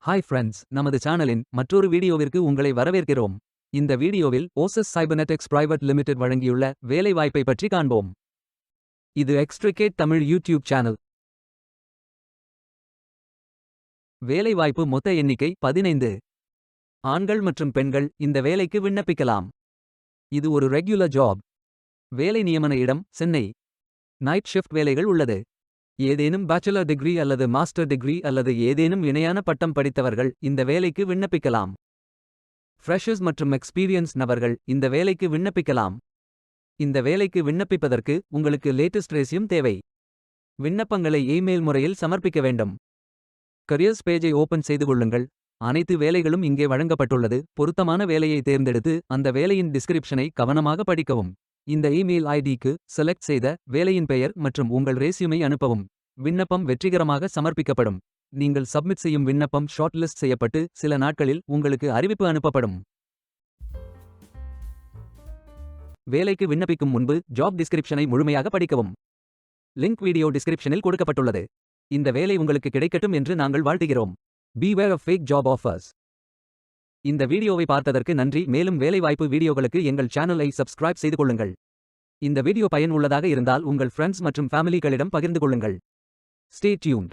Hi friends, நமது சேனலின் மற்றொரு வீடியோவிற்கு உங்களை வரவேற்கிறோம். இந்த வீடியோவில் ஓசஸ் சைபர்நெட்டிக்ஸ் பிரைவேட் லிமிடெட் வழங்கியுள்ள வேலைவாய்ப்பை பற்றி காண்போம். இது எக்ஸ்ட்ரிகேட் தமிழ் யூடியூப் சேனல். வேலைவாய்ப்பு மொத்த எண்ணிக்கை 15. ஆண்கள் மற்றும் பெண்கள் இந்த வேலைக்கு விண்ணப்பிக்கலாம். இது ஒரு ரெகுலர் ஜாப். வேலை நியமன இடம் சென்னை. நைட் ஷிஃப்ட் வேலைகள் உள்ளது. ஏதேனும் பேச்சுலர் டிகிரி அல்லது மாஸ்டர் டிகிரி அல்லது ஏதேனும் இணையான பட்டம் படித்தவர்கள் இந்த வேலைக்கு விண்ணப்பிக்கலாம். ஃப்ரெஷர்ஸ் மற்றும் எக்ஸ்பீரியன்ஸ் நபர்கள் இந்த வேலைக்கு விண்ணப்பிக்கலாம். இந்த வேலைக்கு விண்ணப்பிப்பதற்கு உங்களுக்கு லேட்டஸ்ட் ரெஸ்யூம் தேவை. விண்ணப்பங்களை இமெயில் முறையில் சமர்ப்பிக்க வேண்டும். கரியர்ஸ் பேஜை ஓபன் செய்து கொள்ளுங்கள். அனைத்து வேலைகளும் இங்கே வழங்கப்பட்டுள்ளது. பொருத்தமான வேலையை தேர்ந்தெடுத்து அந்த வேலையின் டிஸ்கிரிப்ஷனை கவனமாக படிக்கவும். இந்த இமெயில் ஐடிக்கு செலக்ட் செய்த வேலையின் பெயர் மற்றும் உங்கள் ரெஸ்யூமை அனுப்பவும். விண்ணப்பம் வெற்றிகரமாக சமர்ப்பிக்கப்படும். நீங்கள் சப்மிட் செய்யும் விண்ணப்பம் ஷார்ட்லிஸ்ட் செய்யப்பட்டு சில நாட்களில் உங்களுக்கு அறிவிப்பு அனுப்பப்படும். வேலைக்கு விண்ணப்பிக்கும் முன்பு ஜாப் டிஸ்கிரிப்ஷனை முழுமையாக படிக்கவும். லிங்க் வீடியோ டிஸ்கிரிப்ஷனில் கொடுக்கப்பட்டுள்ளது. இந்த வேலை உங்களுக்கு கிடைக்கட்டும் என்று நாங்கள் வாழ்த்துகிறோம். Beware of fake job offers. இந்த வீடியோவை பார்த்ததற்கு நன்றி. மேலும் வேலைவாய்ப்பு வீடியோகளுக்கு எங்கள் சேனலை சப்ஸ்கிரைப் செய்து கொள்ளுங்கள். இந்த வீடியோ பயன் உள்ளதாக இருந்தால் உங்கள் ஃப்ரெண்ட்ஸ் மற்றும் ஃபேமிலிகளிடம் பகிர்ந்து கொள்ளுங்கள். Stay tuned.